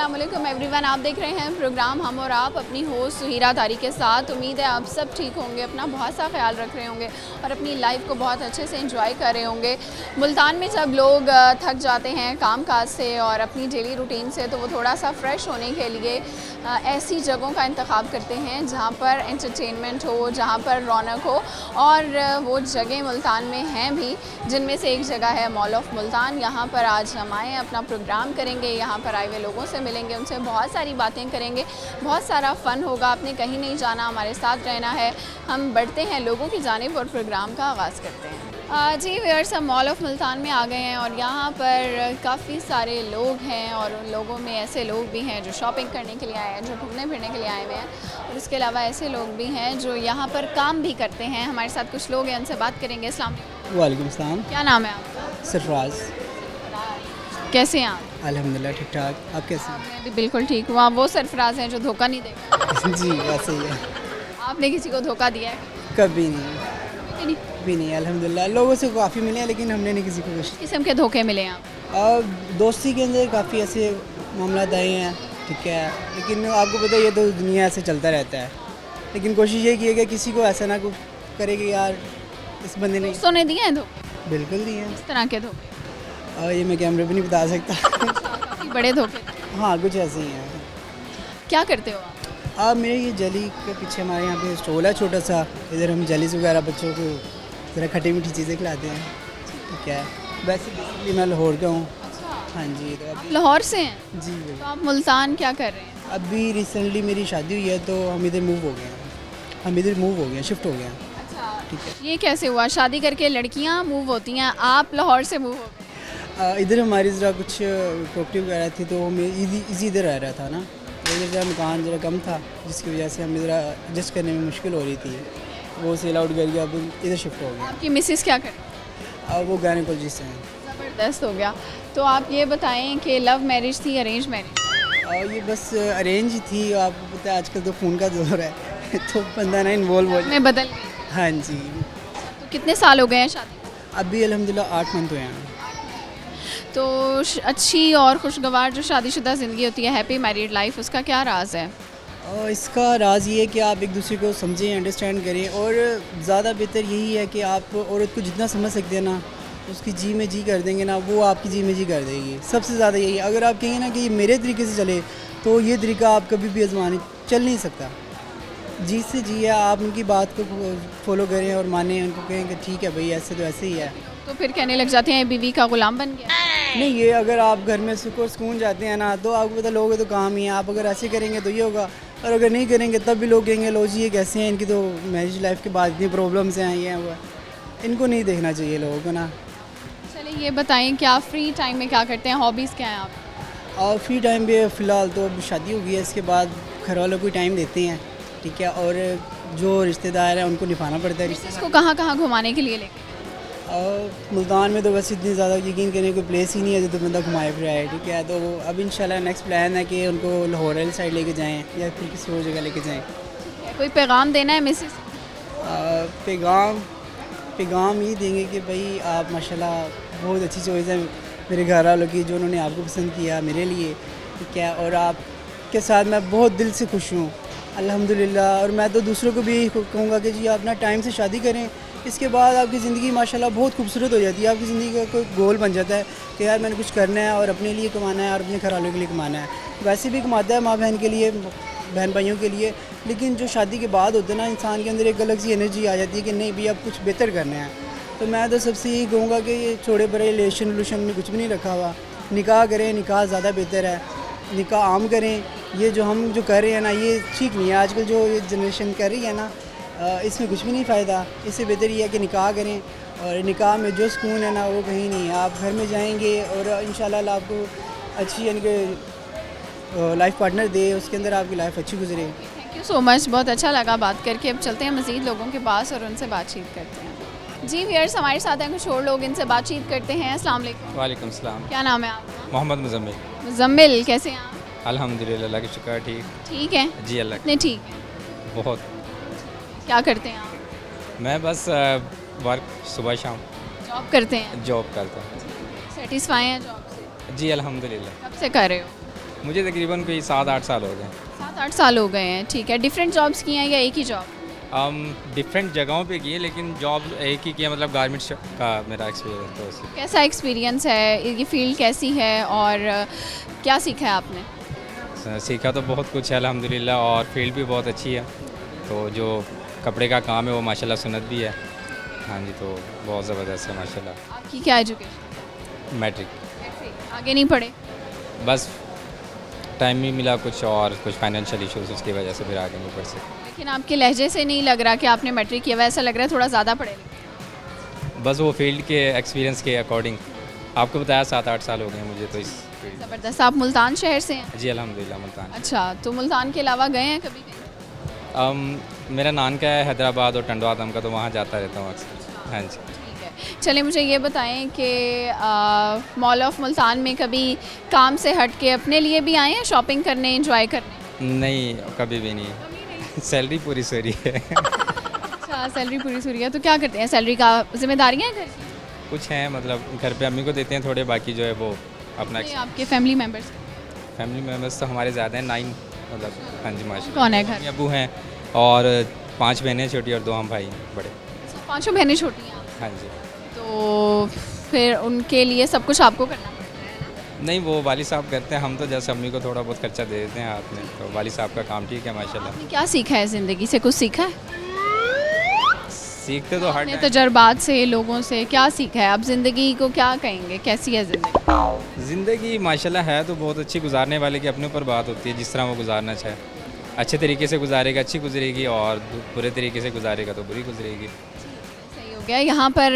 अस्सलाम वालेकुम एवरीवन, आप देख रहे हैं प्रोग्राम हम और आप अपनी होस्ट सुहीरा तारी के साथ। उम्मीद है आप सब ठीक होंगे, अपना बहुत सा ख्याल रख रहे होंगे और अपनी लाइफ को बहुत अच्छे से एंजॉय कर रहे होंगे। मुल्तान में जब लोग थक जाते हैं काम काज से और अपनी डेली रूटीन से, तो वो थोड़ा सा फ्रेश होने के लिए ऐसी जगहों का इंतखाब करते हैं जहाँ पर एंटरटेनमेंट हो, जहाँ पर रौनक हो। और वो जगह मुल्तान में हैं भी, जिनमें से एक जगह है मॉल ऑफ मुल्तान। यहाँ पर आज हम आए अपना प्रोग्राम करेंगे, यहाँ पर आए हुए लोगों से मिलेंगे, उनसे बहुत सारी बातें करेंगे, बहुत सारा फ़न होगा। आपने कहीं नहीं जाना, हमारे साथ रहना है। हम बढ़ते हैं लोगों की जानिब और प्रोग्राम का आगाज़ करते हैं। जी व्यूअर्स, हम मॉल ऑफ मुल्तान में आ गए हैं और यहाँ पर काफ़ी सारे लोग हैं और उन लोगों में ऐसे लोग भी हैं जो शॉपिंग करने के लिए आए हैं, जो घूमने फिरने के लिए आए हुए हैं, और इसके अलावा ऐसे लोग भी हैं जो यहाँ पर काम भी करते हैं। हमारे साथ कुछ लोग हैं, उनसे बात करेंगे। अस्सलाम वालेकुम सलाम। क्या नाम है आपका? सरफराज। कैसे हैं आप? अल्हम्दुलिल्लाह ठीक ठाक। आप कैसे मैं भी बिल्कुल ठीक हूँ। आप वो सरफराज हैं जो धोखा नहीं देगा। हैं? जी वैसे ही है। आपने किसी को धोखा दिया है? कभी नहीं, कभी नहीं। भी नहीं। अल्हम्दुलिल्लाह लोगों से काफ़ी मिले हैं, लेकिन हमने नहीं किसी को कुछ। किस्म के धोखे मिले हैं आप? और दोस्ती के अंदर काफ़ी ऐसे मामला आए हैं, ठीक है, लेकिन आपको पता है ये तो दुनिया ऐसे चलता रहता है। लेकिन कोशिश ये की है कि किसी को ऐसा ना करे कि यार इस बंदे ने। दोस्तों ने दिए हैं धोखे? बिल्कुल दिए हैं। किस तरह के धोखे? और ये मैं कैमरे पे नहीं बता सकता। काफ़ी बड़े धोखे। हाँ कुछ ऐसे ही हैं। क्या करते हो आप? मेरे ये जली के पीछे हमारे यहाँ पे स्टॉल है छोटा सा। इधर हम जलीस वगैरह बच्चों को ज़रा खट्टी मीठी चीज़ें खिलाते हैं, ठीक है। वैसे बेसिकली मैं लाहौर का हूँ। हाँ जी। तो अभी लाहौर से हैं? जी तो बिल्कुल। आप मुल्तान क्या कर रहे हैं? अभी रिसेंटली मेरी शादी हुई है, तो हम इधर मूव हो गए हैं। शिफ्ट हो गए हैं, अच्छा, ठीक है। ये कैसे हुआ? शादी करके लड़कियां मूव होती हैं, आप लाहौर से मूव हो गए? इधर हमारी ज़रा कुछ प्रॉपर्टी वगैरह थी, तो मैं इजी इधर रह रहा था ना, तो इधर ज़रा मकान ज़रा कम था, जिसकी वजह से हमें ज़रा एडजस्ट करने में मुश्किल हो रही थी। वो सेल आउट कर गया, अब इधर शिफ्ट हो गया। आपकी मिसेस क्या करती हैं? वो गायनेकोलॉजिस्ट हैं। ज़बरदस्त हो गया। तो आप ये बताएं कि लव मैरिज थी, अरेंज मैरिज? और ये बस अरेंज ही थी। आपको पता है आजकल तो फ़ोन का दौर है तो बंदा ना इन्वॉल्व हो जाए। में बदल गई? हाँ जी। तो कितने साल हो गए हैं शादी? अभी अल्हम्दुलिल्लाह 8 मंथ हुए हैं। तो अच्छी और खुशगवार जो शादीशुदा ज़िंदगी होती है, हैप्पी मैरिड लाइफ, उसका क्या राज है? और इसका राज ये है कि आप एक दूसरे को समझें, अंडरस्टैंड करें, और ज़्यादा बेहतर यही है कि आप औरत को जितना समझ सकते हैं ना, उसकी जी में जी कर देंगे ना, वो आपकी जी में जी कर देगी। सबसे ज़्यादा यही है। अगर आप कहेंगे ना कि ये मेरे तरीके से चले, तो ये तरीका आप कभी भी आजमाने चल नहीं सकता। जी से जी है, आप उनकी बात को फॉलो करें और मानें, उनको कहें कि ठीक है भाई ऐसे तो ऐसे ही है। तो फिर कहने लग जाते हैं बीवी का गुलाम बन गया। नहीं, ये अगर आप घर में सुकून सुकून जाते हैं ना, तो आपको पता लोग तो काम ही है। आप अगर ऐसे करेंगे तो ये होगा, और अगर नहीं करेंगे तब भी लोग कहेंगे लो जी ये कैसे हैं, इनकी तो मैरिज लाइफ के बाद इतनी प्रॉब्लम्स हैं, ये हुआ। इनको नहीं देखना चाहिए लोगों को ना। चलिए ये बताएं कि आप फ्री टाइम में क्या करते हैं, हॉबीज़ क्या हैं आप? और फ्री टाइम पे फ़िलहाल तो अब शादी हो गई है, इसके बाद घर वालों को टाइम देते हैं, ठीक है, और जो रिश्तेदार हैं उनको निभाना पड़ता है। इसको कहाँ कहाँ घुमाने के लिए लेके? और मुल्तान में तो बस इतनी ज़्यादा यकीन करने कोई प्लेस ही नहीं है जो तो बंदा घुमाए फिराए, ठीक है। तो अब इंशाल्लाह नेक्स्ट प्लान है कि उनको लाहौर वाली साइड लेके जाएं या फिर किसी और जगह लेके जाएं। कोई पैगाम देना है मिसेस? पैगाम ये देंगे कि भाई आप माशाल्लाह बहुत अच्छी चॉइस है मेरे घर वालों की, जो उन्होंने आपको पसंद किया मेरे लिए, ठीक है। और आपके साथ मैं बहुत दिल से खुश हूँ अल्हम्दुलिल्लाह। और मैं तो दूसरों को भी कहूँगा कि जी आप ना टाइम से शादी करें, इसके बाद आपकी ज़िंदगी माशाल्लाह बहुत खूबसूरत हो जाती है। आपकी ज़िंदगी का कोई गोल बन जाता है कि यार मैंने कुछ करना है और अपने लिए कमाना है और अपने घर वालों के लिए कमाना है। वैसे भी कमाता है माँ बहन के लिए, बहन भाइयों के लिए, लेकिन जो शादी के बाद होता है ना, इंसान के अंदर एक अलग सी एनर्जी आ जाती है कि नहीं भी अब कुछ बेहतर करना है। तो मैं तो सबसे यही कहूँगा कि ये छोटे बड़े रिलेशन में कुछ भी नहीं रखा हुआ। निकाह करें, निकाह ज़्यादा बेहतर है। निकाह आम करें। ये जो हम जो कर रहे हैं ना, ये ठीक नहीं है। आजकल जो ये जनरेशन कर रही है ना, इसमें कुछ भी नहीं फ़ायदा। इससे बेहतर ये है कि निकाह करें, और निकाह में जो सुकून है ना वो कहीं नहीं है। आप घर में जाएंगे और इंशाल्लाह आपको अच्छी यानी कि लाइफ पार्टनर दे, उसके अंदर आपकी लाइफ अच्छी गुजरे। थैंक यू सो मच, बहुत अच्छा लगा बात करके। अब चलते हैं मज़ीद लोगों के पास और उनसे बातचीत करते हैं। जी व्यूअर्स, हमारे साथ हैं कुछ और लोग, इनसे बातचीत करते हैं। अस्सलाम वालेकुम। वालेकुम सलाम। क्या नाम है आपका? मोहम्मद मुजम्मिल। मुजम्मिल, कैसे हैं आप? अल्हम्दुलिल्लाह, अल्लाह का शुक्र, ठीक। ठीक है? जी अल्लाह कितने ठीक हैं? बहुत। क्या करते हैं आप? मैं बस वर्क सुबह शाम जॉब करते हैं? जॉब करता हूँ। सेटिस्फाई हैं जॉब से? जी अल्हम्दुलिल्लाह। कब से कर रहे हो? मुझे तकरीबन कोई 7-8 साल हो गए। 7-8 साल हो गए हैं, ठीक है। डिफरेंट जॉब्स किए हैं या एक ही जॉब? डिफरेंट जगहों पे किए, लेकिन जॉब एक ही किया, मतलब गारमेंट्स का मेरा एक्सपीरियंस तो उससे। कैसा एक्सपीरियंस है, ये फील्ड कैसी है और क्या सीखा है आपने? सीखा तो बहुत कुछ है अल्हम्दुलिल्लाह, और फील्ड भी बहुत अच्छी है। तो जो कपड़े का काम है वो माशाल्लाह सुन्नत भी है। हाँ जी, तो बहुत ज़बरदस्त है माशाल्लाह। आपकी क्या एजुकेशन? मैट्रिक। आगे नहीं पढ़े? बस टाइम नहीं मिला कुछ, और कुछ फाइनेंशियल इश्यूज, उसकी वजह से फिर आगे नहीं बढ़ सके। लेकिन आपके लहजे से नहीं लग रहा कि आपने मैट्रिक किया हुआ है, ऐसा लग रहा है थोड़ा ज़्यादा पढ़े लिखे। बस वो फील्ड के एक्सपीरियंस के अकॉर्डिंग, आपको बताया 7-8 साल हो गए मुझे तो इस फील्ड। ज़बरदस्त। आप मुल्तान शहर से हैं? जी अल्हम्दुलिल्लाह, मुल्तान। अच्छा, तो मुल्तान के अलावा गए हैं कभी कहीं? मेरा नानका है हैदराबाद और टंडवा दम का, तो वहाँ जाता रहता हूँ अक्सर। हाँ जी। ठीक है, चलिए मुझे ये बताएं कि मॉल ऑफ मुल्तान में कभी काम से हट के अपने लिए भी आए हैं शॉपिंग करने, एंजॉय करने? नहीं, कभी भी नहीं। सैलरी पूरी सही है। अच्छा, सैलरी पूरी सूरी है, तो क्या करते हैं सैलरी का? जिम्मेदारियाँ हैं घर की? कुछ हैं, मतलब घर पे अम्मी को देते हैं थोड़े, बाकी जो है वो अपना। नहीं, आपके फैमिली मेम्बर्स फैमिली मेम्बर्स तो हमारे ज़्यादा हैं, 9, मतलब। हाँ जी माशा। कौन है घर? अम्मी अबू हैं, और 5 बहनें छोटी और 2 हम भाई हैं बड़े। पाँचों बहनें छोटी हैं आप, हाँ जी। तो फिर उनके लिए सब कुछ आपको करना पड़ता है ना? नहीं, वो वाली साहब करते हैं, हम तो जैसे अम्मी को थोड़ा बहुत खर्चा दे देते हैं हाथ में, तो वाली साहब का काम ठीक है माशाल्लाह। आपने क्या सीखा है ज़िंदगी से? कुछ सीखा है सीखते तो हर अपने टाइम। तजर्बात से, लोगों से क्या सीखा है? आप ज़िंदगी को क्या कहेंगे, कैसी है ज़िंदगी? ज़िंदगी माशाल्लाह है तो बहुत अच्छी, गुजारने वाले की अपने ऊपर बात होती है, जिस तरह वो गुजारना चाहे। अच्छे तरीके से गुजारेगा अच्छी गुजरेगी, और बुरे तरीके से गुजारेगा तो बुरी गुजरेगी। सही हो गया। यहाँ पर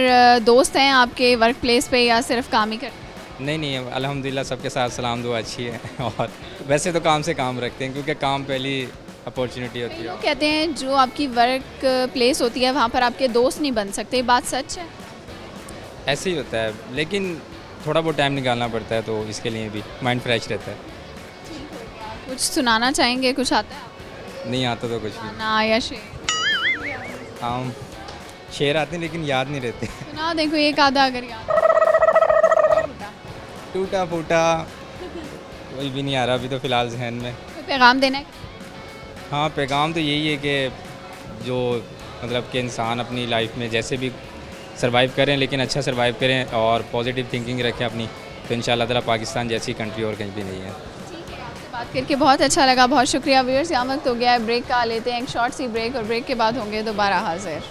दोस्त हैं आपके वर्क प्लेस पे या सिर्फ काम ही करते हैं? नहीं, अल्हम्दुलिल्लाह सबके साथ सलाम दुआ अच्छी है। और वैसे तो काम से काम रखते हैं, क्योंकि काम पहली अपॉर्चुनिटी होती है। लोग कहते हैं जो आपकी वर्क प्लेस होती है वहाँ पर आपके दोस्त नहीं बन सकते, ये बात सच है? ऐसे ही होता है, लेकिन थोड़ा बहुत टाइम निकालना पड़ता है, तो इसके लिए भी माइंड फ्रेश रहता है। कुछ सुनाना चाहेंगे? कुछ आता है आपको? नहीं आता तो कुछ भी। गाना या शेर? हम शेर आते हैं लेकिन याद नहीं रहते। सुना देखो एक आधा अगर याद। टूटा फूटा कोई भी नहीं आ रहा अभी तो फ़िलहाल जहन में। कोई पैगाम देना है? हाँ, पैगाम तो यही है कि जो मतलब कि इंसान अपनी लाइफ में जैसे भी सरवाइव करें, लेकिन अच्छा सरवाइव करें और पॉजिटिव थिंकिंग रखें अपनी, तो इंशाल्लाह ताला पाकिस्तान जैसी कंट्री और कहीं भी नहीं है। आपसे बात करके बहुत अच्छा लगा, बहुत शुक्रिया। व्यूअर्स, यहाँ वक्त हो गया है ब्रेक का, लेते हैं एक शॉर्ट सी ब्रेक, और ब्रेक के बाद होंगे दोबारा हाजिर।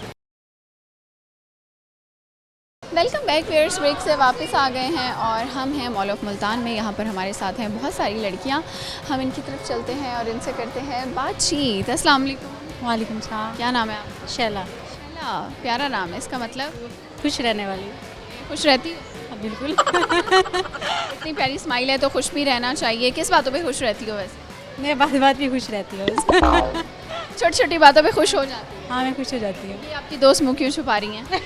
वेलकम बैक व्यूअर्स, ब्रेक से वापस आ गए हैं और हम हैं मॉल ऑफ मुल्तान में। यहाँ पर हमारे साथ हैं बहुत सारी लड़कियाँ, हम इनकी तरफ चलते हैं और इनसे करते हैं बातचीत। अस्सलाम वालेकुम। वालेकुम सलाम। क्या नाम है आपका? शैला। शैला, प्यारा नाम है, इसका मतलब खुश रहने वाली। खुश रहती हो? हाँ, बिल्कुल। इतनी प्यारी स्माइल है तो खुश भी रहना चाहिए। किस बातों पे खुश रहती हो वैसे? मैं बात बात भी खुश रहती हूँ बस। छोटी छोटी बातों पे खुश हो जाती हाँ, मैं खुश हो जाती हूँ। है। ये आपकी दोस्त मुँह क्यों छुपा रही हैं?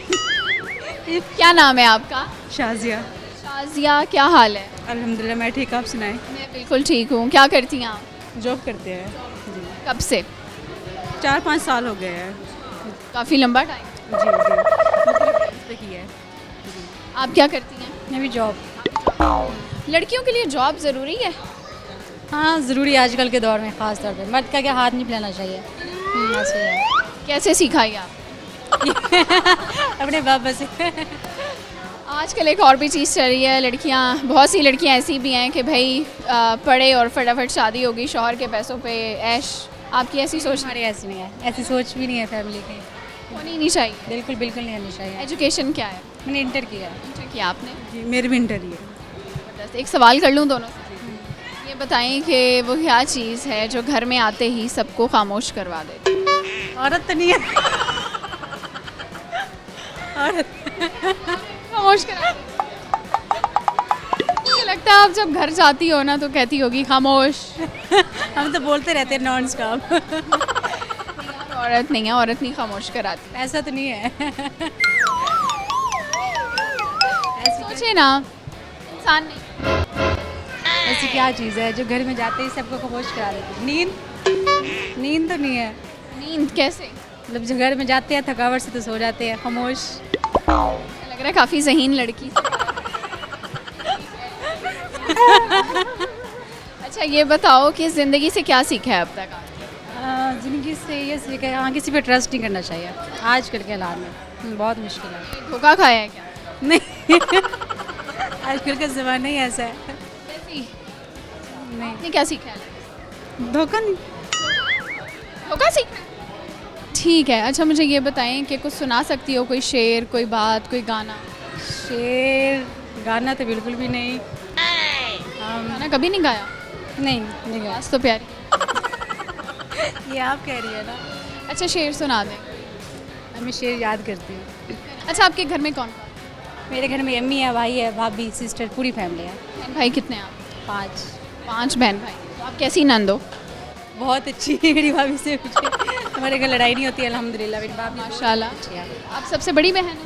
क्या नाम है आपका? शाजिया। शाजिया, क्या हाल है? अल्हम्दुलिल्लाह, मैं ठीक। आप सुनाएं? मैं बिल्कुल ठीक हूँ। क्या करती हैं आप? जॉब करते हैं जी। कब से? 4-5 साल हो गए हैं। काफ़ी लंबा टाइम। जी जी, मतलब पे की है। आप क्या करती हैं? मैं भी जॉब। लड़कियों के लिए जॉब ज़रूरी है? हाँ, ज़रूरी है आजकल के दौर में, ख़ास तौर पे मर्द का क्या हाथ नहीं फैलाना चाहिए। ऐसे है। कैसे सिखाई आप? अपने बाबा से। आजकल एक और भी चीज़ चल रही है, लड़कियां, बहुत सी लड़कियां ऐसी भी हैं कि भाई पढ़े और फटाफट शादी होगी, शौहर के पैसों पे ऐश। आपकी ऐसी सोच हमारी ऐसी नहीं है, ऐसी सोच भी नहीं है फैमिली की। होनी नहीं चाहिए? बिल्कुल बिल्कुल नहीं होनी चाहिए। एजुकेशन क्या है? मैंने इंटर किया। इंटर किया आपने? जी, मेरी भी इंटर ही है। जबरदस्त। एक सवाल कर लूँ दोनों से? ये बताएं कि वो क्या चीज़ है जो घर में आते ही सबको खामोश करवा देती है? औरत तो नहीं है। औरत। खामोश करा देती है। मुझे लगता है आप जब घर जाती हो ना तो कहती होगी खामोश। हम तो बोलते रहते हैं नॉन स्टॉप। औरत नहीं है, औरत नहीं खामोश कराती। ऐसा तो नहीं है। सोचे ना, इंसान नहीं। ऐसी क्या चीज़ है जो घर में जाते ही सबको खामोश करा देती है? नींद। नींद तो नहीं है। नींद कैसे? मतलब जो घर में जाते हैं थकावट से तो सो जाते हैं खामोश। लग रहा है काफ़ी ज़हीन लड़की। अच्छा अच्छा ये बताओ कि ज़िंदगी से क्या सीखा है अब तक आपने? ज़िंदगी से ये सीखा है, हाँ किसी पे ट्रस्ट नहीं करना चाहिए आजकल के हालात में, बहुत मुश्किल है। धोखा खाया है क्या? नहीं आजकल का ज़माना ही ऐसा है। कैसी? नहीं, आपने क्या सीखा है? धोखा नहीं। धोखा सीखा है? ठीक है। अच्छा मुझे ये बताएं कि कुछ सुना सकती हो, कोई शेर, कोई बात, कोई गाना? शेर गाना तो बिल्कुल भी नहीं। गाना कभी नहीं गाया? नहीं नहीं गा। आवाज़ तो प्यारी। ये आप कह रही है ना। अच्छा शेर सुना दें। मैं शेर याद करती हूँ। अच्छा आपके घर में कौन? मेरे घर में अम्मी है, भाई है, भाभी, सिस्टर, पूरी फैमिली है। बहन भाई कितने हैं आप? 5। 5 बहन भाई। तो आप कैसी नंद हो? बहुत अच्छी है मेरी भाभी से मुझे। हमारे घर लड़ाई नहीं होती अल्हम्दुलिल्लाह। मेरी भाभी माशाल्लाह। अच्छी है। आप सबसे बड़ी बहन हैं?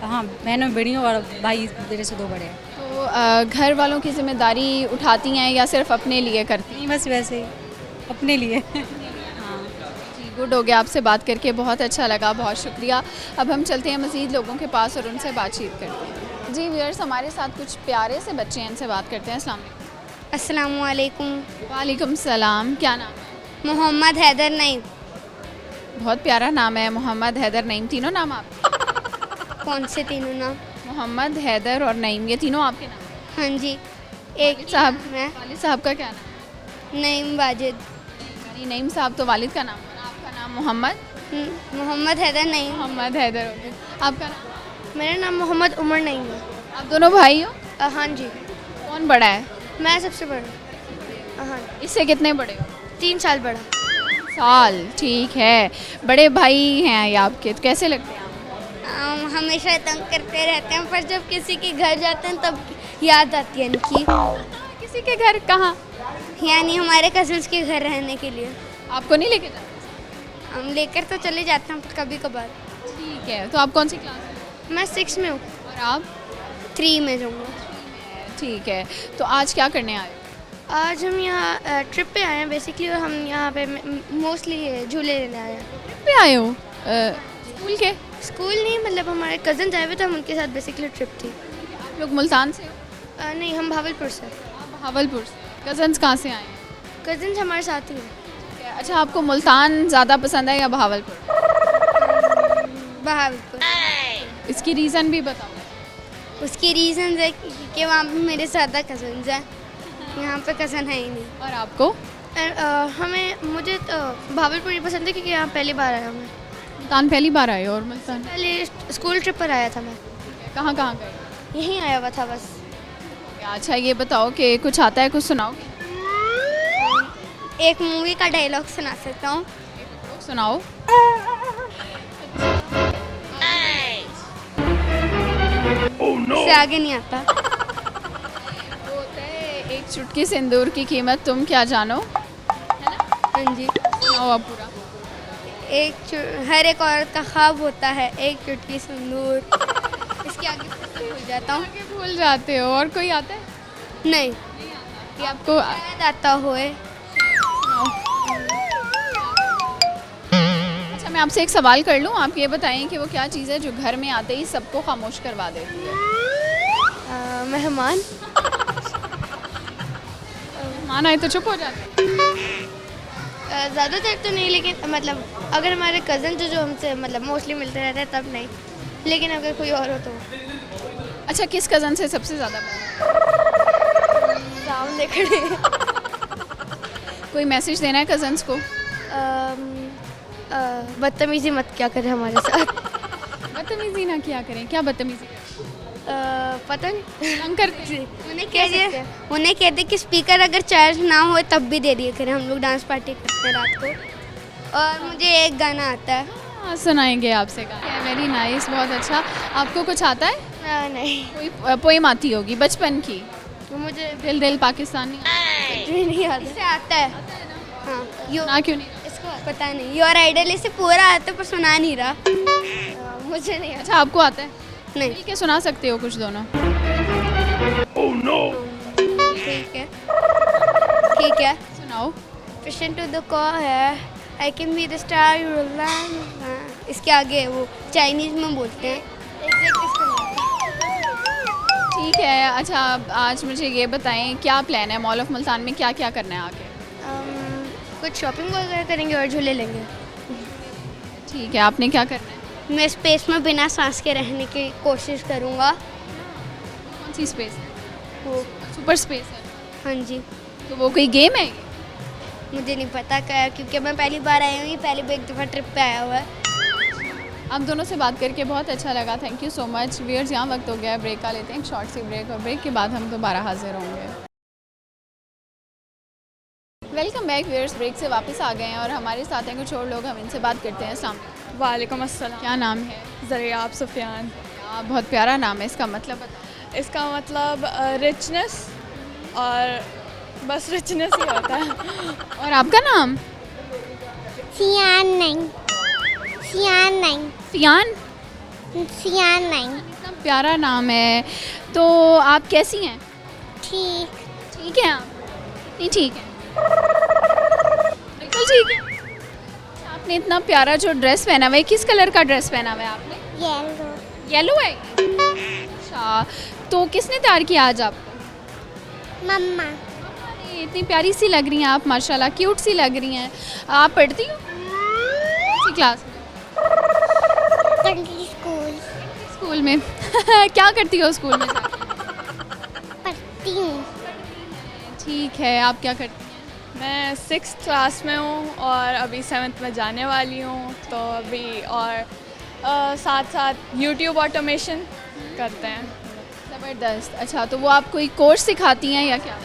हाँ बहनों में बड़ी हूँ और भाई मेरे से 2 बड़े हैं। तो घर वालों की जिम्मेदारी उठाती हैं या सिर्फ अपने लिए करती नहीं बस वैसे ही अपने लिए। हाँ जी गुड हो गया, आपसे बात करके बहुत अच्छा लगा, बहुत शुक्रिया। अब हम चलते हैं मज़ीद लोगों के पास और उनसे बातचीत करते हैं। जी व्यूअर्स हमारे साथ कुछ प्यारे से बच्चे हैं, इनसे बात करते हैं। अस्सलाम वालेकुम। अस्सलामुअलैकुम। वालेकुम सलाम। क्या नाम है? मोहम्मद हैदर नईम। बहुत प्यारा नाम है, मोहम्मद हैदर नईम। तीनों नाम आप? कौन से तीनों नाम? मोहम्मद हैदर और नईम, ये तीनों आपके नाम? हाँ जी। एक वालिद साहब? है वालिद साहब का क्या नाम है? नईम वाजिद। यानी नईम साहब तो वालिद का नाम है, आपका नाम मोहम्मद? मोहम्मद हैदर नईम। मोहम्मद हैदर हो गया। आपका नाम? मेरा नाम मोहम्मद उमर नईम है। आप दोनों भाई हो? हाँ जी। कौन बड़ा है? मैं सबसे बड़ा। हाँ, इससे कितने बड़े हो? 3 साल बड़ा। साल, ठीक है। बड़े भाई हैं ये आपके, तो कैसे लगते हैं आप? हमेशा तंग करते रहते हैं, पर जब किसी के घर जाते हैं तब याद आती है इनकी। किसी के घर कहाँ? यानी हमारे कजिन्स के घर रहने के लिए आपको नहीं लेके जाते? हम लेकर तो चले जाते हैं कभी कभार। ठीक है। तो आप कौन सी क्लास में? मैं 6 में हूँ। और आप? 3 में जाऊँगा। ठीक है। तो आज क्या करने आए? आज हम यहाँ ट्रिप पे आए हैं बेसिकली, और हम यहाँ पे मोस्टली झूले लेने आए हैं। ट्रिप पे आए हो? स्कूल के? स्कूल नहीं, मतलब हमारे कज़न आए हुए थे, हम उनके साथ बेसिकली ट्रिप थी। आप लोग मुल्तान से हो? नहीं, हम भावलपुर से। आप भावलपुर से। कज़न्स कहाँ से आए हैं? कज़न्स हमारे साथ ही हैं। ठीक है। अच्छा आपको मुल्तान ज़्यादा पसंद है या भावलपुर? भावलपुर। इसकी रीज़न भी बताओ। उसकी रीज़न है कि वहाँ पे मेरे ज़्यादा कज़न्स हैं, यहाँ पे कज़न है ही नहीं। और आपको? मुझे भावलपुर ही पसंद है क्योंकि यहाँ पहली बार आया हूँ मैं। मुल्तान पहली बार आए हो? और मुल्तान पहले स्कूल ट्रिप पर आया था मैं, कहाँ कहाँ गए? यहीं आया हुआ था बस। अच्छा ये बताओ कि कुछ आता है, कुछ सुनाओ। एक मूवी का डायलॉग सुना सकता हूँ। सुनाओ। इससे आगे नहीं आता। होता है एक चुटकी सिंदूर की कीमत तुम क्या जानो, है ना? हाँ जी। सुनाओ आप पूरा। हर एक औरत का ख्वाब होता है एक चुटकी सिंदूर। इसके आगे भूल जाता हूँ। आगे भूल जाते हो। और कोई आता है? नहीं, कि आपको शायद आता होए। अच्छा मैं आपसे एक सवाल कर लूँ, आप ये बताएं कि वो क्या चीज़ है जो घर में आते ही सबको खामोश करवा देती है? मेहमान। मेहमान आए तो चुप हो जाते हैं? ज़्यादातर तो नहीं, लेकिन मतलब अगर हमारे कज़न जो हमसे मतलब मोस्टली मिलते रहते हैं तब नहीं, लेकिन अगर कोई और हो तो। अच्छा किस कज़न से सबसे ज़्यादा प्यार? सामने खड़े। कोई मैसेज देना है कज़न्स को? बदतमीजी मत क्या करें हमारे साथ। बदतमीजी ना किया करें। क्या बदतमीजी? पता नहीं। तंग करते हैं? उन्हें कह दे कि स्पीकर अगर चार्ज ना हो तब भी दे दिया करें, हम लोग डांस पार्टी करते हैं रात को। और मुझे एक गाना आता है। हाँ सुनाएंगे आपसे गाना। वेरी नाइस, बहुत अच्छा। आपको कुछ आता है? नहीं, कोई पोएम आती होगी बचपन की? मुझे दिल दिल पाकिस्तानी कुछ भी नहीं आता। इससे आता है। हाँ, ना क्यों नहीं? इसको पता नहीं। योर आइडल इसे पूरा आता है पर सुना नहीं रहा। मुझे नहीं आता। अच्छा आपको आता है? नहीं। मिल के सुना सकते हो कुछ दोनों? ठीक है, ठीक है। सुनाओ। Listen to the call है, I can be the star you will land। इसके आगे वो चाइनीज में बोलते हैं। Exact इसको नहीं। ठीक है। अच्छा, आज मुझे ये बताएं क्या प्लान है मॉल ऑफ मुल्तान में, क्या क्या करना है आगे? कुछ शॉपिंग वगैरह करेंगे और झूले लेंगे। ठीक है, आपने क्या करना है? मैं स्पेस में बिना सांस के रहने की कोशिश करूँगा। कौन सी स्पेस है? वो सुपर स्पेस है। हाँ जी, तो वो कोई गेम है? मुझे नहीं पता क्या, क्योंकि मैं पहली बार आई हूँ, ये पहली भी एक दफ़ा ट्रिप पे आया हुआ है। आप दोनों से बात करके बहुत अच्छा लगा, thank you so much. Viewers, यहाँ वक्त हो गया है ब्रेक का, लेते हैं एक शॉर्ट सी ब्रेक और ब्रेक के बाद हम दोबारा हाजिर होंगे। वेलकम बैक व्यूअर्स, ब्रेक से वापस आ गए हैं और हमारे साथ हैं कुछ और लोग, हम इनसे बात करते हैं। अस्सलाम वालेकुम। वालेकुम अस्सलाम। क्या नाम है? ज़रियाब सुफियान। बहुत प्यारा नाम है, इसका मतलब बताओ। इसका मतलब रिचनेस, और बस रिचनेस ही होता है। और आपका नाम? सियान नहीं, सियान नहीं, फियान। सियान नहीं। इतना प्यारा नाम है। तो आप कैसी हैं? ठीक। ठीक है आप? नहीं ठीक है? बिल्कुल ठीक है। आपने इतना प्यारा जो ड्रेस पहना हुआ है, किस कलर का ड्रेस पहना हुआ है आपने? येलो। येलो है? अच्छा, तो किसने तैयार किया आज आपको? मम्मा। अरे, इतनी प्यारी सी लग रही हैं आप, माशाल्लाह क्यूट सी लग रही हैं। आप पढ़ती हो? कौन सी क्लास में? कंट्री स्कूल स्कूल में। क्या करती हो स्कूल में जाके? पढ़ती हूँ। ठीक है, आप क्या करती हैं? मैं 6th क्लास में हूँ और अभी 7th में जाने वाली हूँ। तो अभी और साथ साथ यूट्यूब ऑटोमेशन करते हैं। ज़बरदस्त। अच्छा, तो वो आप कोई कोर्स सिखाती हैं या क्या?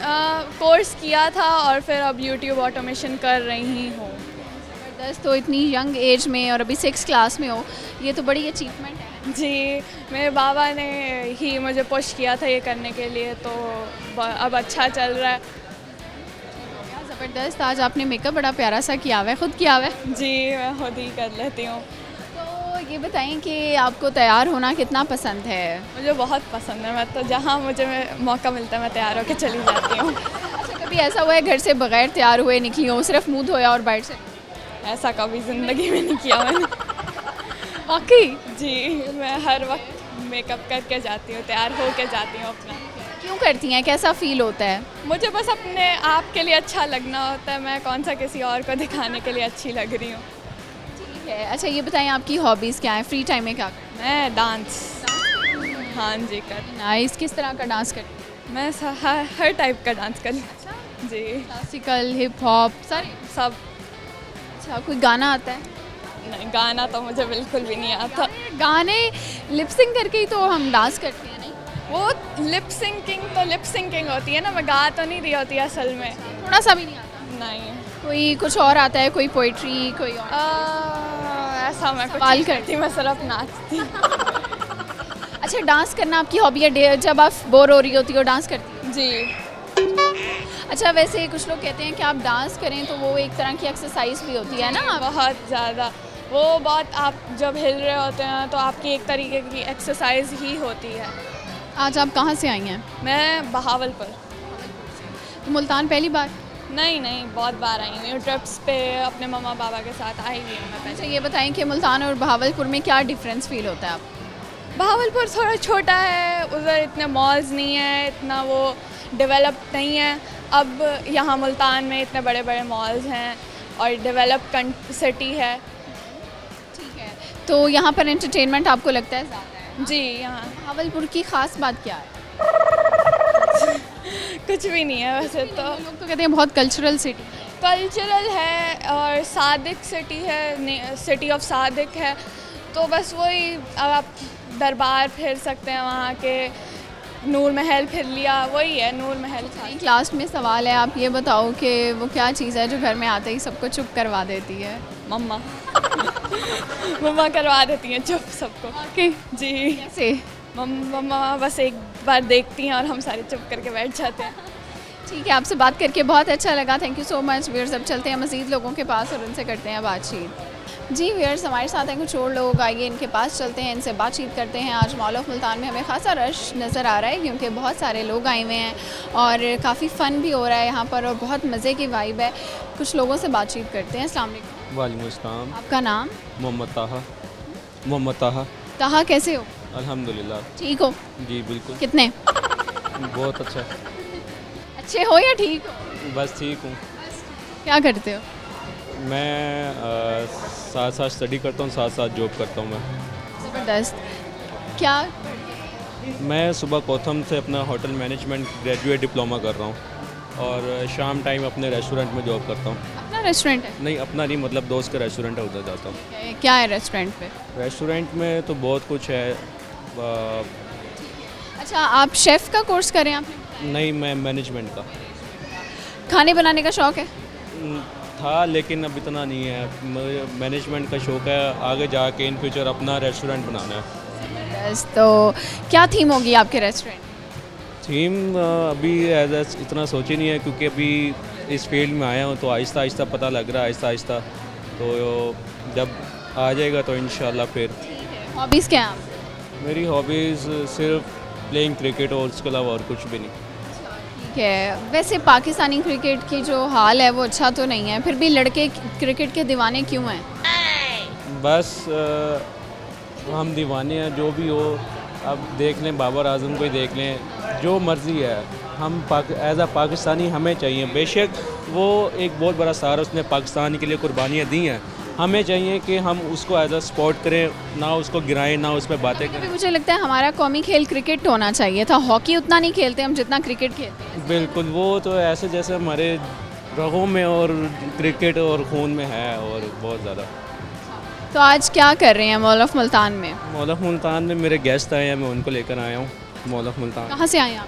कोर्स किया था और फिर अब यूट्यूब ऑटोमेशन कर रही हूँ। ज़बरदस्त। तो इतनी यंग एज में और अभी 6th क्लास में हो, ये तो बड़ी अचीवमेंट है। जी, मेरे बाबा ने ही मुझे पुश किया था ये करने के लिए, तो अब अच्छा चल रहा है। ज़बरदस्त। आज आपने मेकअप बड़ा प्यारा सा किया हुआ है, खुद किया हुआ है? जी, मैं खुद ही कर लेती हूँ। तो ये बताएं कि आपको तैयार होना कितना पसंद है? मुझे बहुत पसंद है, मैं तो जहाँ मुझे मौका मिलता है मैं तैयार होकर चली जाती हूँ। अच्छा, कभी ऐसा हुआ है घर से बगैर तैयार हुए निकली हो, सिर्फ मुंह धोया और बाहर से? ऐसा कभी ज़िंदगी में नहीं किया मैंने। वाकई? जी, मैं हर वक्त मेकअप करके जाती हूँ, तैयार होके जाती हूँ अपना। क्यों करती हैं, कैसा फील होता है? मुझे बस अपने आप के लिए अच्छा लगना होता है, मैं कौन सा किसी और को दिखाने के लिए अच्छी लग रही हूँ। ठीक है। अच्छा, ये बताएं आपकी हॉबीज़ क्या हैं, फ्री टाइम में क्या करती मैं डांस, हाँ जी, कर हैं? नाइस। किस तरह का डांस करती हैं? मैं हर टाइप का डांस कर जी, क्लासिकल, हिप हॉप, सारे? सब। अच्छा, कोई गाना आता है? नहीं, गाना तो मुझे बिल्कुल भी नहीं आता। गाने लिपसिंग करके ही तो हम डांस करते हैं, नहीं? वो लिप सिंकिंग होती है ना, मैं गा तो नहीं रही होती असल में। थोड़ा सा भी नहीं आता? नहीं। कोई कुछ और आता है, कोई पोइट्री, कोई और? ऐसा मैं कुछ सवाल नहीं कर- करती, मैं सिर्फ नाचती। अच्छा, डांस करना आपकी हॉबी है? जब आप बोर हो रही होती हो डांस करती जी, हो? अच्छा, वैसे कुछ लोग कहते हैं कि आप डांस करें तो वो एक तरह की एक्सरसाइज भी होती है ना? बहुत ज़्यादा। वो बहुत, आप जब हिल रहे होते हैं तो आपकी एक तरीके की एक्सरसाइज ही होती है। आज आप कहाँ से आई हैं? मैं बहावलपुर। तो मुल्तान पहली बार? नहीं, बहुत बार आई हुई हूँ ट्रिप्स पे, अपने मम्मा पापा के साथ आई हुई हूँ मैं अच्छा, पहले। ये बताएं कि मुल्तान और बहावलपुर में क्या डिफरेंस फील होता है आपको? बहावलपुर थोड़ा छोटा है, उधर इतने मॉल्स नहीं है, इतना वो डेवलप नहीं है। अब यहाँ मुल्तान में इतने बड़े बड़े मॉल्स हैं और डेवलप सिटी है। ठीक है। तो यहाँ पर एंटरटेनमेंट आपको लगता है ज़्यादा है? जी, यहाँ बहावलपुर की ख़ास बात क्या है? कुछ भी नहीं है वैसे तो। लोग तो कहते हैं बहुत कल्चरल सिटी। कल्चरल है और सादिक सिटी है, सिटी ऑफ सादिक है। तो बस वही, अब आप दरबार फिर सकते हैं वहाँ के, नूर महल फिर लिया, वही है नूर महल। एक लास्ट में सवाल है, आप ये बताओ कि वो क्या चीज़ है जो घर में आते ही सबको चुप करवा देती है? मम्मा। मम्मा करवा देती हैं चुप सबको। ओके। जी, कैसे? मम्मा बस एक बार देखती हैं और हम सारे चुप करके बैठ जाते हैं। ठीक है, आपसे बात करके बहुत अच्छा लगा, thank you so much. Viewers, अब चलते हैं मज़ीद लोगों के पास और उनसे करते हैं बातचीत। जी व्यूअर्स, हमारे साथ हैं कुछ और लोग, आइए इनके पास चलते हैं, इनसे बातचीत करते हैं। आज मॉल ऑफ मुल्तान में हमें खासा रश नज़र आ रहा है क्योंकि बहुत सारे लोग आए हुए हैं और काफ़ी फ़न भी हो रहा है यहाँ पर और बहुत मज़े की वाइब है। कुछ लोगों से बातचीत करते हैं। अस्सलाम वालेकुम। वालेकुम अस्सलाम। आपका नाम? मोहम्मद ताहा। मोहम्मद ताहा। ताहा, कैसे हो? अल्हम्दुलिल्लाह। ठीक हो? जी बिल्कुल। कितने? बहुत अच्छा। अच्छे हो या ठीक हो? बस ठीक हूँ। क्या करते हो? मैं साथ साथ स्टडी करता हूँ, साथ साथ जॉब करता हूँ मैं। ज़बरदस्त। क्या? मैं सुबह कोथम से अपना होटल मैनेजमेंट ग्रेजुएट डिप्लोमा कर रहा हूँ और शाम टाइम अपने रेस्टोरेंट में जॉब करता हूँ। अपना रेस्टोरेंट है? नहीं, अपना नहीं, मतलब दोस्त का रेस्टोरेंट है, उधर जाता हूँ। क्या है रेस्टोरेंट पे? रेस्टोरेंट में तो बहुत कुछ है। अच्छा, आप शेफ़ का कोर्स करें आपने? नहीं, मैं मैनेजमेंट का खाने बनाने का शौक़ है? था, लेकिन अब इतना नहीं है। मुझे मैनेजमेंट का शौक़ है, आगे जाके इन फ्यूचर अपना रेस्टोरेंट बनाना है। बस, तो क्या थीम होगी आपके रेस्टोरेंट? थीम अभी एज इतना सोची नहीं है, क्योंकि अभी इस फील्ड में आया हूँ, तो आहिस्ता आहिस्ता पता लग रहा है, आहिस्ता आहिस्ता। तो जब आ जाएगा तो इंशाल्लाह फिर। हॉबीज़ क्या हैं आपकी? मेरी हॉबीज़ सिर्फ प्लेइंग क्रिकेट और उसके अलावा और कुछ भी नहीं। ठीक है। वैसे पाकिस्तानी क्रिकेट की जो हाल है वो अच्छा तो नहीं है, फिर भी लड़के क्रिकेट के दीवाने क्यों हैं? बस हम दीवाने हैं, जो भी हो। अब देख लें, बाबर आजम को ही देख लें, जो मर्ज़ी है। हम एज आ पाकिस्तानी हमें चाहिए, बेशक वो एक बहुत बड़ा सहारा, उसने पाकिस्तान के लिए कुर्बानियाँ दी हैं। हमें चाहिए कि हम उसको एज आ सपोर्ट करें, ना उसको गिराएं, ना उस पर बातें अभी करें। मुझे लगता है हमारा कौमी खेल क्रिकेट होना चाहिए था। हॉकी उतना नहीं खेलते हम जितना क्रिकेट खेलते हैं। बिल्कुल, वो तो ऐसे जैसे हमारे रगों में और क्रिकेट और खून में है, और बहुत ज़्यादा। तो आज क्या कर रहे हैं मॉल ऑफ मुल्तान में? मॉल ऑफ मुल्तान में मेरे गेस्ट आए हैं, मैं उनको लेकर आया हूँ मॉल ऑफ मुल्तान। कहाँ से आए हैं आप?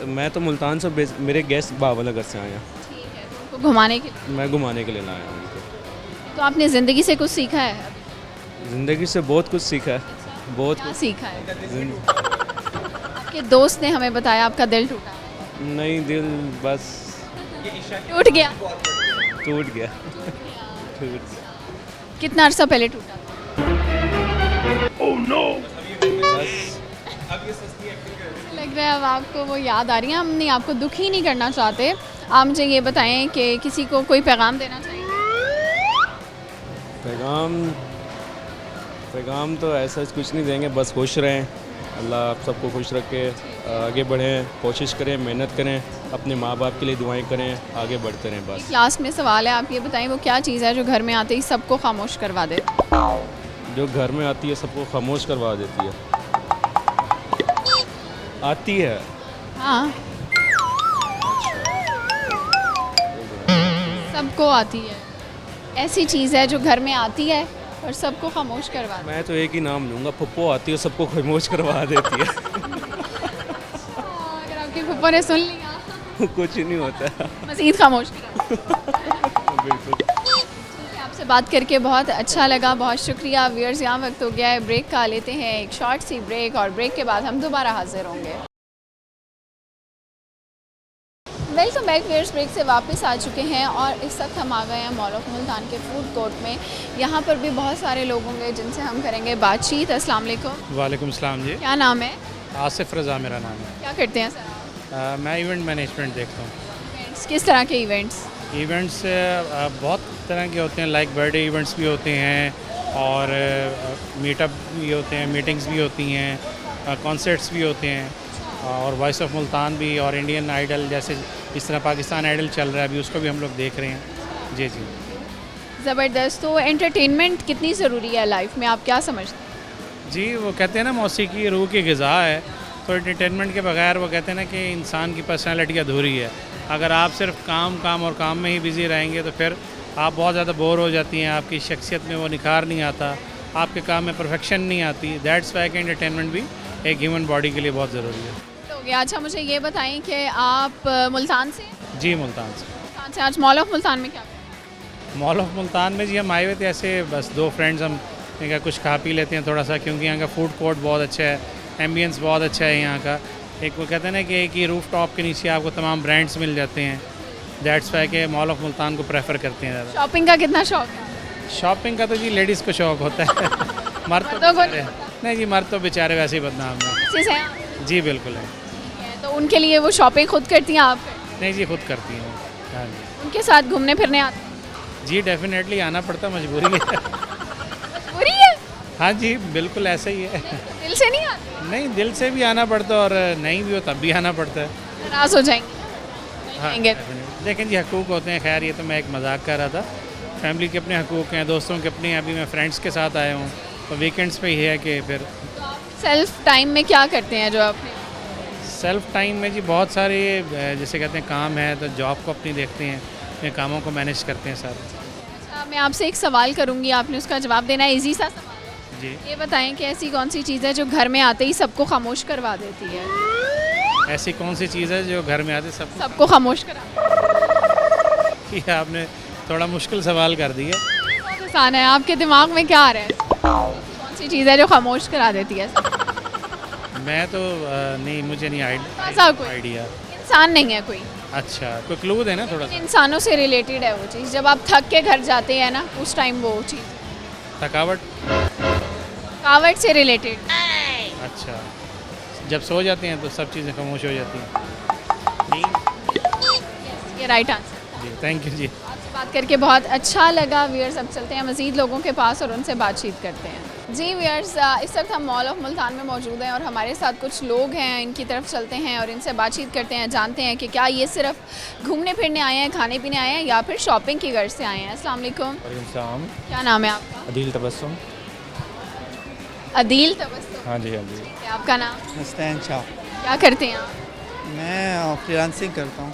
मैं तो मुल्तान से मेरे गेस्ट बावलनगर से आए हैं। ठीक है, तो उनको घुमाने के लिए। मैं घुमाने के लिए लाया हूँ उनको। तो आपने ज़िंदगी से कुछ सीखा है? ज़िंदगी से बहुत कुछ सीखा है, बहुत क्या सीखा है? कुछ। आपके दोस्त ने हमें बताया आपका दिल टूटा। नहीं, दिल बस टूट गया? टूट गया। टूट कितना अर्सा पहले टूटा? बस। लग रहा है अब आपको वो याद आ रही है। हम नहीं, आपको दुखी नहीं करना चाहते। आप मुझे ये बताएं कि किसी को कोई पैगाम देना चाहिए? पैगाम तो ऐसा कुछ नहीं देंगे, बस खुश रहें। अल्लाह आप सबको खुश रखे, आगे बढ़ें, कोशिश करें, मेहनत करें, अपने माँ बाप के लिए दुआएं करें, आगे बढ़ते रहें बस। लास्ट में सवाल है, आप ये बताएं वो क्या चीज़ है जो घर में आते ही सबको खामोश करवा दे? जो घर में आती है सबको खामोश करवा देती है। आती है। हाँ, सबको आती है। ऐसी चीज़ है जो घर में आती है और सबको खामोश करवा दे। मैं तो एक ही नाम लूँगा, पप्पो आती है, सबको खामोश करवा देती है। अगर आपके फुप्पो ने सुन लिया कुछ नहीं होता। मज़ीद खामोश करा। बिल्कुल। आपसे बात करके बहुत अच्छा लगा, बहुत शुक्रिया। व्यूअर्स, यहाँ वक्त हो गया है ब्रेक का, लेते हैं एक शॉर्ट सी ब्रेक और ब्रेक के बाद हम दोबारा हाजिर होंगे। वेलकम बैक व्यूअर्स, ब्रेक से वापस आ चुके हैं और इस वक्त हम आ गए हैं मॉल ऑफ मुल्तान के फूड कोर्ट में। यहाँ पर भी बहुत सारे लोग होंगे जिनसे हम करेंगे बातचीत। अस्सलाम वालेकुम। वालेकुम सलाम जी। क्या नाम है? आसिफ रज़ा मेरा नाम है। क्या करते हैं सर आप? मैं इवेंट मैनेजमेंट देखता हूँ। इवेंट्स, किस तरह के इवेंट्स? इवेंट्स बहुत तरह के होते हैं, लाइक बर्थडे इवेंट्स भी होते हैं और मीटअप भी होते हैं, मीटिंग्स भी होती हैं, कॉन्सर्ट्स भी होते हैं, और वॉइस ऑफ मुल्तान भी, और इंडियन आइडल, जैसे इस तरह पाकिस्तान आइडल चल रहा है अभी, उसको भी हम लोग देख रहे हैं। जी जी। ज़बरदस्त। तो एंटरटेनमेंट कितनी ज़रूरी है लाइफ में, आप क्या समझते हैं? जी, वो कहते हैं ना मौसीकी रूह की ग़िज़ा है, तो एंटरटेनमेंट के बगैर वो कहते हैं ना कि इंसान की पर्सनालिटी अधूरी है। अगर आप सिर्फ काम और काम में ही बिज़ी रहेंगे तो फिर आप बहुत ज़्यादा बोर हो जाती हैं, आपकी शख्सियत में वो निखार नहीं आता, आपके काम में परफेक्शन नहीं आती। दैट्स वाई कि एंटरटेनमेंट भी एक ह्यूमन बॉडी के लिए बहुत ज़रूरी है। तो गया। अच्छा, मुझे ये बताएं कि आप मुल्तान से? जी, मुल्तान से। मुल्तान से। आज मॉल ऑफ मुल्तान में क्या? मॉल ऑफ मुल्तान में जी हम आए हुए थे ऐसे, बस दो फ्रेंड्स, हम क्या कुछ खा पी लेते हैं थोड़ा सा, क्योंकि यहाँ का फूड कोर्ट बहुत अच्छा है, एम्बियंस बहुत अच्छा है यहाँ का। एक वो कहते हैं ना कि एक ही रूफ टॉप के नीचे आपको तमाम ब्रांड्स मिल जाते हैं। दैट्स वाई के मॉल ऑफ मुल्तान को प्रेफर करते हैं ज़्यादा। शॉपिंग का कितना शौक है? शॉपिंग का तो जी लेडीज़ को शौक होता है। मर्द तो मर्दों को बेचारे, नहीं जी, मर्द तो बेचारे वैसे ही बदनाम हैं। अच्छे से हैं आप? जी बिल्कुल है। ठीक है, तो उनके लिए वो शॉपिंग खुद करती हैं, आप करती हैं? नहीं जी, खुद करती हूँ। हाँ जी। उनके साथ घूमने फिरने आते हैं? जी डेफिनेटली आना पड़ता, मजबूरी है। मजबूरी है? हाँ जी, बिल्कुल ऐसा ही है। दिल से नहीं आते, नहीं, दिल से भी आना पड़ता है और नहीं भी हो तब भी आना पड़ता है। नाराज़ हो जाएंगे, नहीं हाँ, आएंगे। देखें जी, हकूक़ होते हैं। खैर, ये तो मैं एक मजाक कर रहा था। फैमिली के अपने हकूक़ हैं, दोस्तों के अपने। अभी मैं फ्रेंड्स के साथ आया हूँ, तो वीकेंड्स पे ही है कि फिर सेल्फ टाइम में क्या करते हैं जो अपने? सेल्फ टाइम में जी बहुत सारे जैसे कहते हैं काम है, तो जॉब को अपनी देखते हैं, अपने कामों को मैनेज करते हैं सारे। अच्छा, मैं आपसे एक सवाल करूंगी, आपने उसका जवाब देना है। इजी सा सवाल। जी, ये बताएं कि ऐसी कौन सी चीज़ है जो घर में आते ही सबको खामोश करवा देती है? ऐसी कौन सी चीज़ है जो घर में आते सबको खामोश करा। ये आपने थोड़ा मुश्किल सवाल कर दिया। बहुत आसान है, आपके दिमाग में क्या आ रहा है? कौन सी चीज़ है जो खामोश करा देती है? मैं तो नहीं, मुझे नहीं ऐसा कोई? आइडिया। इंसान नहीं है कोई, अच्छा, कोई क्लू देना थोड़ा सा। इंसानों से रिलेटेड है वो चीज़। जब आप थक के घर जाते हैं ना, उस टाइम वो चीज़ थकावट। थकावट से रिलेटेड। अच्छा, जब सो जाते हैं तो सब चीज़ें खामोश हो जाती हैं। नींद। ये राइट आंसर। जी, थैंक यू जी। आपसे बात करके बहुत अच्छा लगा व्यूअर्स। अब चलते हैं मज़ीद लोगों के पास और उनसे बातचीत करते हैं। जी व्यूअर्स, इस वक्त हम मॉल ऑफ मुल्तान में मौजूद हैं और हमारे साथ कुछ लोग हैं, इनकी तरफ चलते हैं और इनसे बातचीत करते हैं, जानते हैं कि क्या ये सिर्फ घूमने फिरने आए हैं, खाने पीने आए हैं या फिर शॉपिंग की गर्ज से आए हैं। अस्सलाम वालेकुम, क्या नाम है आपका? अदील तबस्सुम। अदील तबस्सुम। हाँ जी, हाँ जी। ठीक है, आपका नाम? मुस्तैन शाह। क्या करते हैं आप? मैं फ्रीलांसिंग करता हूँ।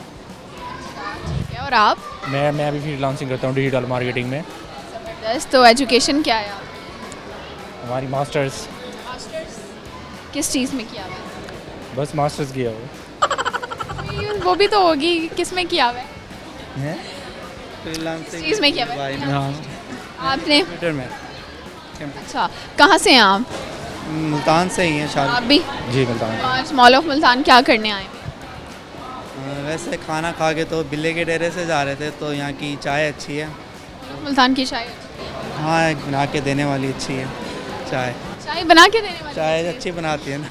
ठीक है, और आप? मैं भी फ्रीलांसिंग करता हूँ डिजिटल मार्केटिंग में। ज़बरदस्त। तो एजुकेशन क्या है आप? हमारी मास्टर्स। मास्टर्स किस चीज़ में किया हुआ है? बस मास्टर्स किया हो। वो भी तो होगी, किस में किया हुआ है? फ्रीलांसिंग चीज़ में किया हुआ है? हाँ, आपने? कंप्यूटर में। अच्छा, कहाँ से हैं आप? मुल्तान से ही हैं आप शायद। भी? जी मिलता हूँ। आज मॉल ऑफ मुल्तान क्या करने आए? वैसे खाना खा के तो बिल्ले के डेरे से जा रहे थे, तो यहाँ की चाय अच्छी है। मुल्तान की चाय? हाँ, बना के देने वाली अच्छी है चाय। चाय बना के देने वाली? चाय अच्छी बनाती है ना।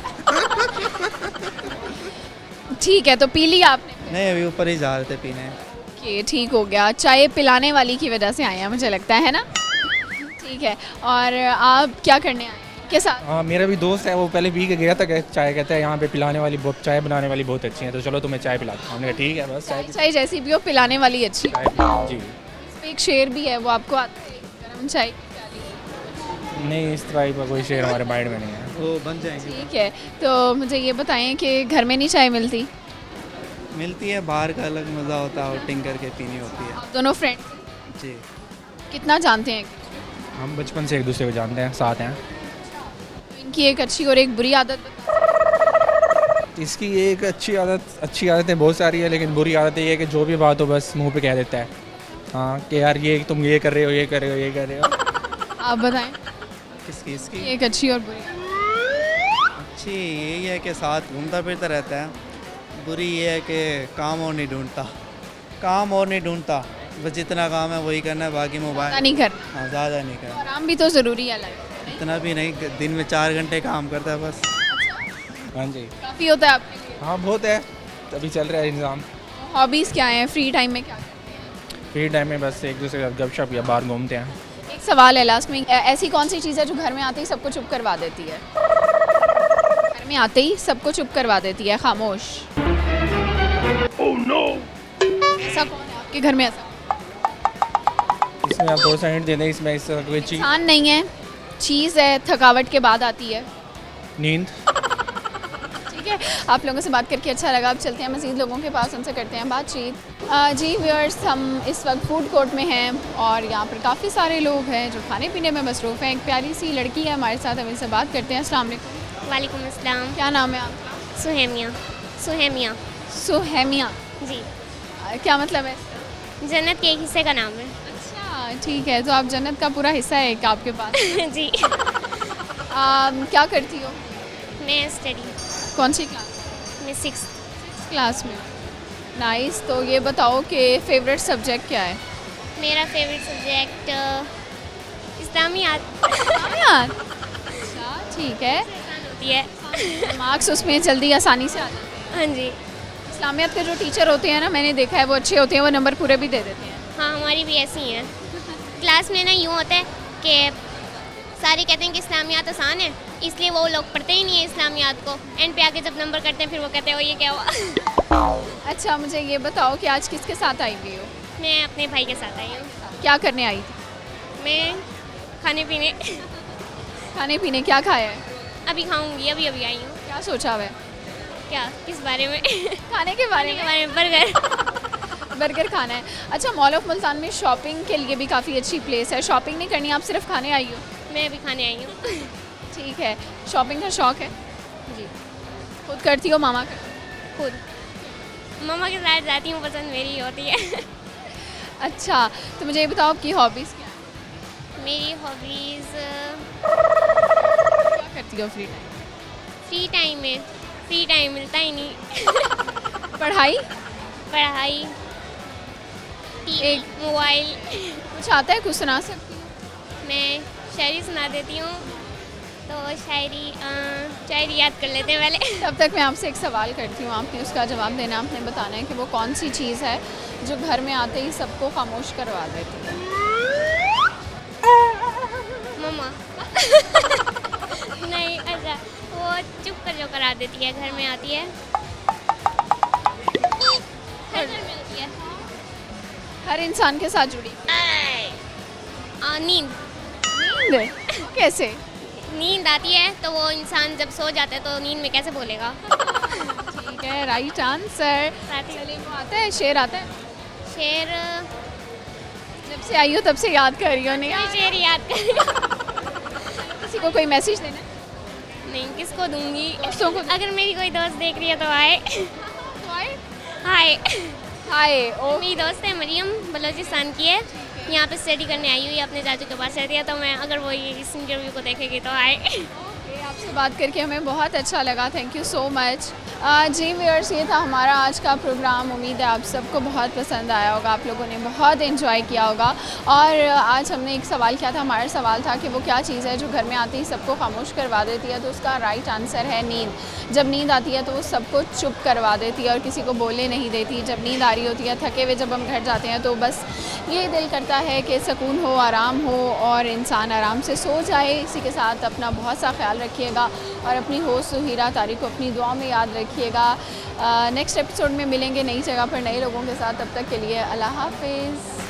ठीक है, तो पी ली आपने? नहीं, अभी ऊपर ही जा रहे थे पीने। ओके, ठीक हो गया। चाय पिलाने वाली की वजह से आए हैं मुझे लगता है ना? ठीक है, और आप क्या करने आए के साथ? हाँ, मेरा भी दोस्त है, वो पहले पी के गया था, चाय कहता है यहाँ पे पिलाने वाली बहुत, चाय बनाने वाली बहुत अच्छी है, तो चलो तुम्हें चाय पिलाता हूँ। हमने कहा ठीक है, बस चाय चाय जैसी भी हो, पिलाने वाली अच्छी। जी। इस पे एक शेर भी है, वो आपको आता है? गरम चाय की प्याली। नहीं, इस तरह का कोई शेर हमारे माइंड में नहीं है। वो बन जाएंगे। ठीक है, तो मुझे ये बताएं कि घर में नहीं चाय मिलती? मिलती है, बाहर का अलग मज़ा होता है, आउटिंग करके पीनी होती है। आप दोनों फ्रेंड जी। कितना जानते हैं? हम बचपन से एक दूसरे को जानते हैं, साथ हैं। तो इनकी एक अच्छी और एक बुरी आदत बता। इसकी एक अच्छी आदतें बहुत सारी है, लेकिन बुरी आदत ये है कि जो भी बात हो बस मुंह पे कह देता है। हाँ कि यार ये तुम ये कर रहे हो, ये कर रहे हो, ये कर रहे हो। आप बताएं। किसकी? इसकी एक अच्छी और बुरी आदत। अच्छी यही है कि साथ घूमता फिरता रहता है। बुरी ये है कि काम और नहीं ढूंढता, बस जितना काम है वही करना है, बाकी ज़्यादा मोबाइल। नहीं करना। हाँ, ज़्यादा नहीं करना। आराम भी तो ज़रूरी है लाइफ में। इतना भी नहीं, दिन में 4 घंटे काम करता है बस। हाँ जी। काफ़ी होता है आपके लिए। हाँ, बहुत है, तभी चल रहा है इंतज़ाम। हॉबीज़ क्या हैं? फ्री टाइम में क्या करते हैं? फ्री टाइम में बस एक दूसरे के साथ गपशप या बाहर घूमते हैं। एक सवाल है लास्ट में, ऐसी कौन सी चीज़ है जो घर में आते ही सबको चुप करवा देती है? घर में आते ही सबको चुप करवा देती है, खामोश। Oh no! ऐसा कौन है आपके घर में? ऐसा इसमें आप थोड़ा सा हिंट दे दें, इसमें इस कोई चीज़। इंसान नहीं है, चीज़ है, थकावट के बाद आती है। नींद। ठीक है, आप लोगों से बात करके अच्छा लगा। अब चलते हैं मज़ीद लोगों के पास, उनसे करते हैं बातचीत। जी व्यूअर्स, हम इस वक्त फूड कोर्ट में हैं और यहाँ पर काफ़ी सारे लोग हैं जो खाने पीने में मसरूफ़ हैं। एक प्यारी सी लड़की है हमारे साथ, हम इनसे बात करते हैं। अस्सलाम वालेकुम। वालेकुम अस्सलाम। क्या नाम है आपका? सुहेमिया। सुहेमिया। सुहेमिया। जी, क्या मतलब है? जन्नत के एक हिस्से का नाम है। अच्छा, ठीक है, तो आप जन्नत का पूरा हिस्सा है एक आपके पास। जी। क्या करती हो? मैं स्टडी। कौन सी क्लास? मैं 6th क्लास में। नाइस। तो ये बताओ कि फेवरेट सब्जेक्ट क्या है? मेरा फेवरेट सब्जेक्ट इस्लामियात अच्छा, ठीक है। होती है। मार्क्स उसमें जल्दी आसानी से आते हैं? हाँ जी। इस्लामियात के जो टीचर होते हैं ना, मैंने देखा है वो अच्छे होते हैं, वो नंबर पूरे भी दे देते हैं। हाँ, हमारी भी ऐसी ही है। क्लास में ना यूँ होता है कि सारे कहते हैं कि इस्लामियात आसान है, इसलिए वो लोग पढ़ते ही नहीं है इस्लामियात को। एंड पे आके जब नंबर करते हैं फिर वो कहते हैं ओ ये क्या हुआ। अच्छा, मुझे ये बताओ कि आज किसके साथ आई हुई हो? मैं अपने भाई के साथ आई हूँ। क्या करने आई थी? मैं खाने पीने खाने पीने क्या खाया है? अभी खाऊंगी, अभी अभी आई हूँ। क्या सोचा हुआ है? क्या, किस बारे में? खाने के बारे खाने के में। बारे में, बर्गर। बर्गर खाना है। अच्छा, मॉल ऑफ मुल्तान में शॉपिंग के लिए भी काफ़ी अच्छी प्लेस है। शॉपिंग नहीं करनी, आप सिर्फ खाने आई हो? मैं अभी खाने आई हूँ। ठीक है। शॉपिंग का शौक है? जी, खुद करती हो, मामा करती खुद मम्मा के साथ जाती हूँ, पसंद मेरी होती है। हो? अच्छा, तो मुझे ये बताओ आपकी हॉबीज़ क्या है? मेरी हॉबीज़, क्या करती हो फ्री टाइम? फ्री टाइम मिलता ही नहीं। पढ़ाई? पढ़ाई, टीवी, मोबाइल। कुछ आता है, कुछ सुना सकती हो? मैं शायरी सुना देती हूँ, तो शायरी याद कर लेते हैं पहले। तब तक मैं आपसे एक सवाल करती हूँ, आपने उसका जवाब देना। आपने बताना है कि वो कौन सी चीज़ है जो घर में आते ही सबको खामोश करवा देती है। मम्मा। नहीं, अच्छा, वो चुप कर जो करा देती है, घर में आती है, हर घर में होती है। हर इंसान के साथ जुड़ी नींद। नींद? कैसे? नींद आती है तो वो इंसान जब सो जाता है तो नींद में कैसे बोलेगा। ठीक है, राइट आंसर। चलिए, वो आता है, शेर आता है? शेर, जब से आई हो तब से याद कर रही हो? नहीं कोई शेर याद कर। किसी को कोई मैसेज देना है? नहीं, किसको दूंगी? दोस्तों को। अगर मेरी कोई दोस्त देख रही है तो आए। तो आए? हाय, हाय। ओ, मेरी दोस्त है मरियम, बलोचिस्तान की है, यहाँ पे स्टडी करने आई हुई है, अपने चाचू के पास रहती है, तो मैं अगर वो ये इस इंटरव्यू को देखेगी तो आए। ओके, आपसे बात करके हमें बहुत अच्छा लगा। Thank you so much. जी व्यूअर्स, ये था हमारा आज का प्रोग्राम। उम्मीद है आप सबको बहुत पसंद आया होगा, आप लोगों ने बहुत एंजॉय किया होगा। और आज हमने एक सवाल किया था, हमारा सवाल था कि वो क्या चीज़ है जो घर में आते ही सबको खामोश करवा देती है। तो उसका राइट आंसर है नींद। जब नींद आती है तो वो सबको चुप करवा देती है और किसी को बोलने नहीं देती। जब नींद आ रही होती है, थके हुए जब हम घर जाते हैं, तो बस ये दिल करता है कि सुकून हो, आराम हो और इंसान आराम से सो जाए। इसी के साथ अपना बहुत सा ख्याल रखिएगा और अपनी होस्ट सुहीरा तारिक को अपनी दुआ में याद रखिएगा। नेक्स्ट एपिसोड में मिलेंगे नई जगह पर नए लोगों के साथ। तब तक के लिए अल्लाह हाफिज़।